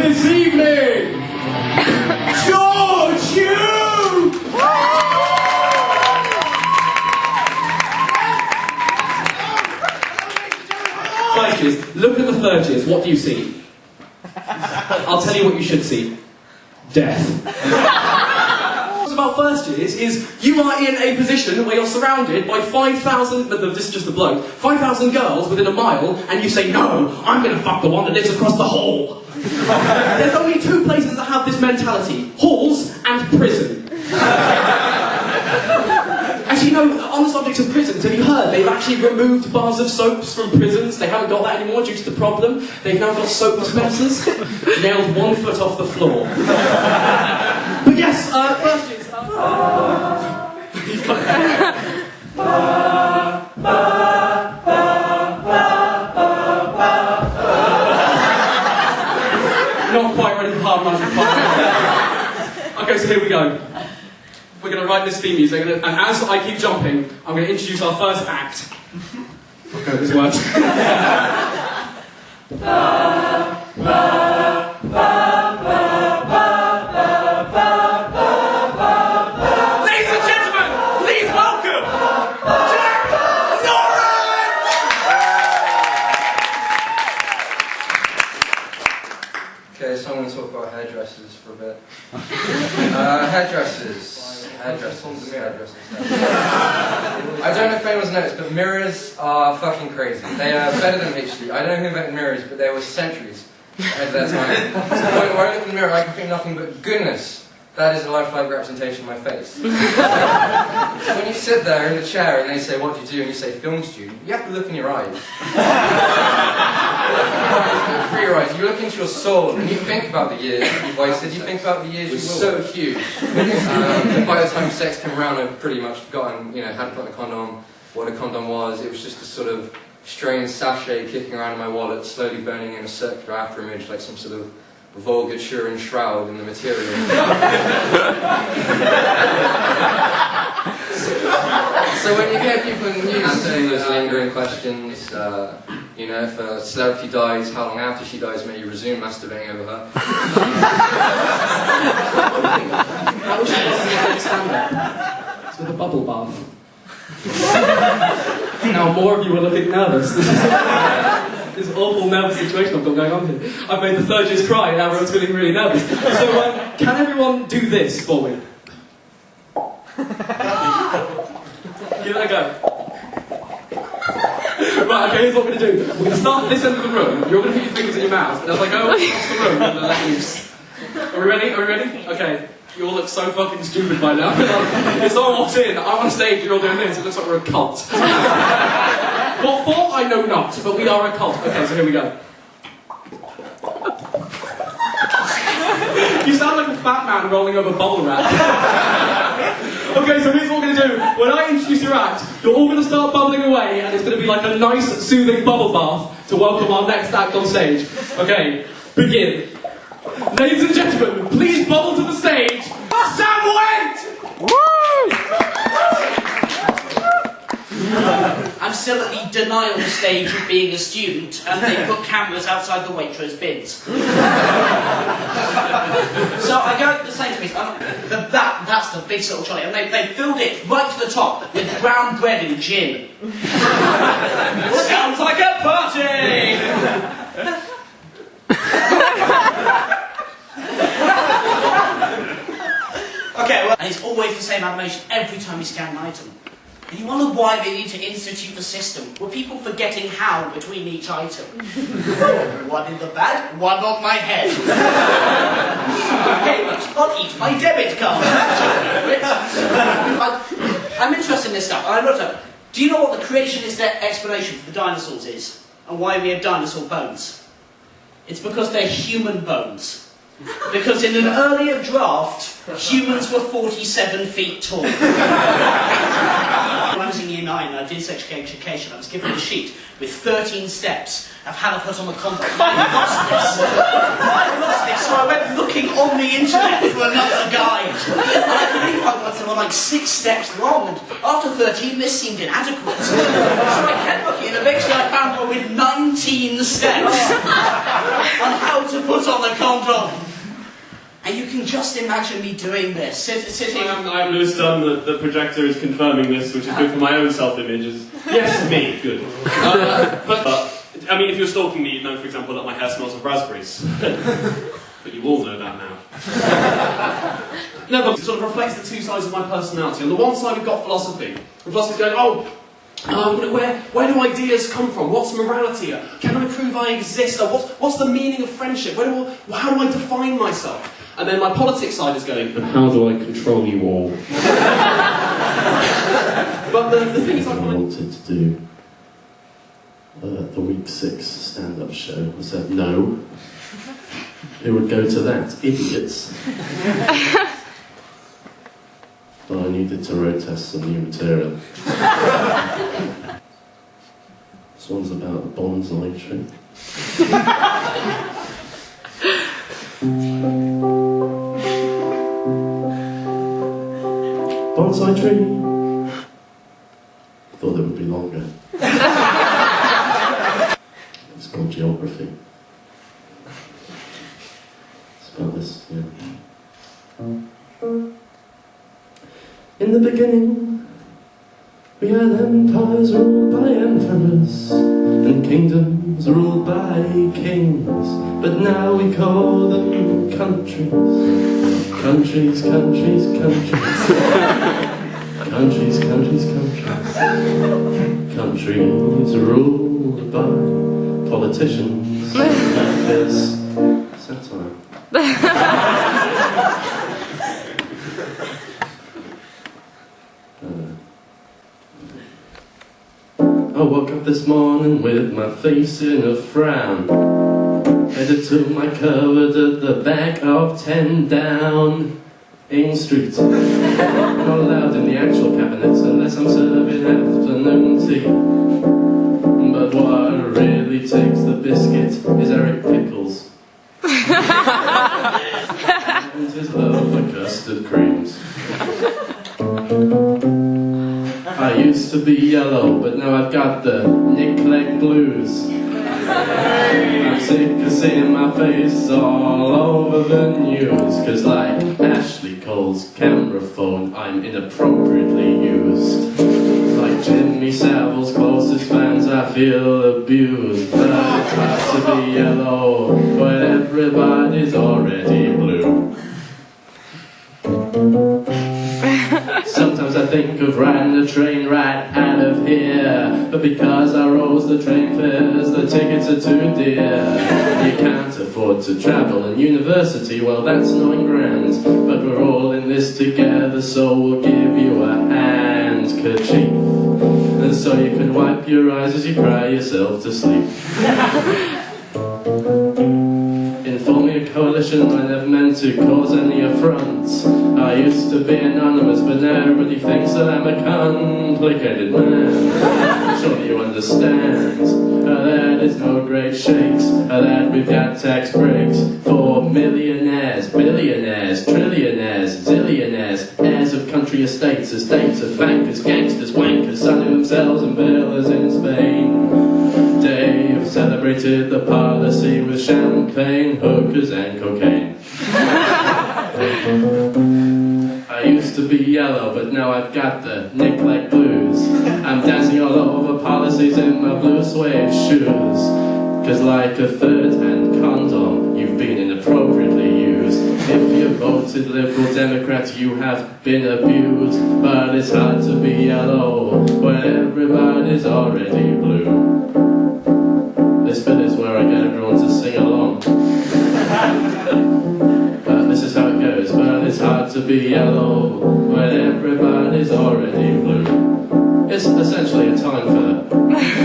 this evening, George Hugh! First years, look at the third years, what do you see? I'll tell you what you should see. Death. What's about first years is you are in a position where you're surrounded by 5,000, this is just the bloke, 5,000 girls within a mile, and you say, no, I'm going to fuck the one that lives across the hall. There's only two places that have this mentality, halls and prison. Actually, no, on the subject of prisons, have you heard they've actually removed bars of soaps from prisons? They haven't got that anymore due to the problem. They've now got soap dispensers nailed 1 foot off the floor. But yes, first years. Not quite ready for hard magic. Okay, so here we go. We're going to write this theme music, and as I keep jumping, I'm going to introduce our first act. Okay, this works. Ladies and gentlemen, please welcome Jack Norris! Okay, so I'm going to talk about hairdressers for a bit. Hairdressers. I don't know if anyone's noticed, but mirrors are fucking crazy. They are better than HD. I don't know who invented mirrors, but they were centuries ahead of their time. So when I look in the mirror, I can think nothing but goodness. That is a lifelike representation of my face. So when you sit there in the chair and they say, what do you do? And you say, film student, you have to look in your eyes. Through your eyes, you look into your soul and you think about the years you wasted, you think about the years you were so huge. And by the time sex came around, I'd pretty much forgotten, hadn't put a condom, what a condom was. It was just a sort of strange sachet kicking around in my wallet, slowly burning in a circular after image like some sort of vulgar Turin shroud in the material. So when you hear people in the news answering those lingering questions, if a celebrity dies, how long after she dies may you resume masturbating over her? How was she doing stand-up? It's with a bubble bath. Now more of you are looking nervous. This awful nervous situation I've got going on here. I've made the third years cry and now everyone's feeling really nervous. So can everyone do this for me? Give it a go. Right, okay, here's what we're going to do. We're going to start at this end of the room. You're going to put your fingers in your mouth, and as I go across the room, I'm going to let loose. Are we ready? Are we ready? Okay. You all look so fucking stupid by now. If someone walks in, I'm on stage, you're all doing this, it looks like we're a cult. What for? I know not, but we are a cult. Okay, so here we go. You sound like a fat man rolling over bubble wrap. Okay, so here's what we're going to do. When I introduce your act, you're all going to start bubbling away, and it's going to be like a nice, soothing bubble bath to welcome our next act on stage. Okay, begin. Ladies and gentlemen, please bubble to the stage, Sam Went! Woo! I'm still at the denial stage of being a student, and they put cameras outside the Waitrose bins. So I go to the Sainsbury's, that's the big sort of trolley, and they filled it right to the top with brown bread and gin. Sounds like a party! Okay, well, and it's always the same animation every time you scan an item. And you wonder why they need to institute the system. Were people forgetting how between each item? One in the bag, one on my head. Payment, I'll eat my debit card. I'm interested in this stuff. I looked up. Do you know what the creationist explanation for the dinosaurs is? And why we have dinosaur bones? It's because they're human bones. Because in an earlier draft, humans were 47 feet tall. When I was in year 9 and I did sex education, I was given a sheet with 13 steps of how to put on the condom. I lost this, so I went looking on the internet for another guide. And I believe I got someone like like 6 steps long, and after 13 this seemed inadequate. So I kept looking, and eventually I found one with 19 steps on how to put on a condom. And you can just imagine me doing this, sitting... I'm Lewis Dunn, the projector is confirming this, which is good for my own self-image. Yes, me, good. But, I mean, if you're stalking me, you'd know, for example, that my hair smells of raspberries. But you all know that now. No, but it sort of reflects the two sides of my personality. On the one side, we've got philosophy. And philosophy's going, where do ideas come from? What's morality? Can I prove I exist? What's the meaning of friendship? How do I define myself? And then my politics side is going, and how do I control you all? But the thing is, I wanted to do the week 6 stand-up show. I said no. Who would go to that? Idiots. But I needed to road test some new material. This one's about a bonsai tree. Bonsai tree. Thought it would be longer. It's called geography. It's about this, yeah. In the beginning, we had empires ruled by emperors, and kingdoms ruled by kings, but now we call them countries. Countries, countries, countries. Countries, countries, countries. Countries ruled by politicians. There's satire. I woke up this morning with my face in a frown, headed to my cupboard at the back of 10 Downing Street. Not allowed in the actual cabinets unless I'm serving afternoon tea. But what really takes the biscuit is Eric Pickles and his love for custard creams. I used to be yellow, but now I've got the Nick-leg blues. I'm sick of seeing my face all over the news, cause like Ashley Cole's camera phone, I'm inappropriately used. Like Jimmy Savile's closest fans, I feel abused. But it's hard to be yellow when everybody's already blue. Sometimes I think of riding the train right out of here, but because I rose the train fares, the tickets are too dear. You can't afford to travel, and university, well that's 9 grand. But we're all in this together, so we'll give you a handkerchief, and so you can wipe your eyes as you cry yourself to sleep. Forming a coalition I never meant to cause any affront. I used to be anonymous, but now everybody thinks that I'm a complicated man. Surely you understand that it's no great shakes, that we've got tax breaks for millionaires, billionaires, trillionaires, zillionaires, heirs of country estates of bankers, gangsters, wankers, sunning themselves in villas in Spain. Dave celebrated the policy with champagne, hookers and cocaine. I used to be yellow, but now I've got the Nick-leg blues. I'm dancing all over policies in my blue suede shoes. Cause like a third-hand condom, you've been inappropriately used. If you voted Liberal Democrat, you have been abused. But it's hard to be yellow when everybody's already blue. This bit is where I get everyone to sing along. This is how it goes. But it's hard to be yellow when everybody's already blue. It's essentially a time for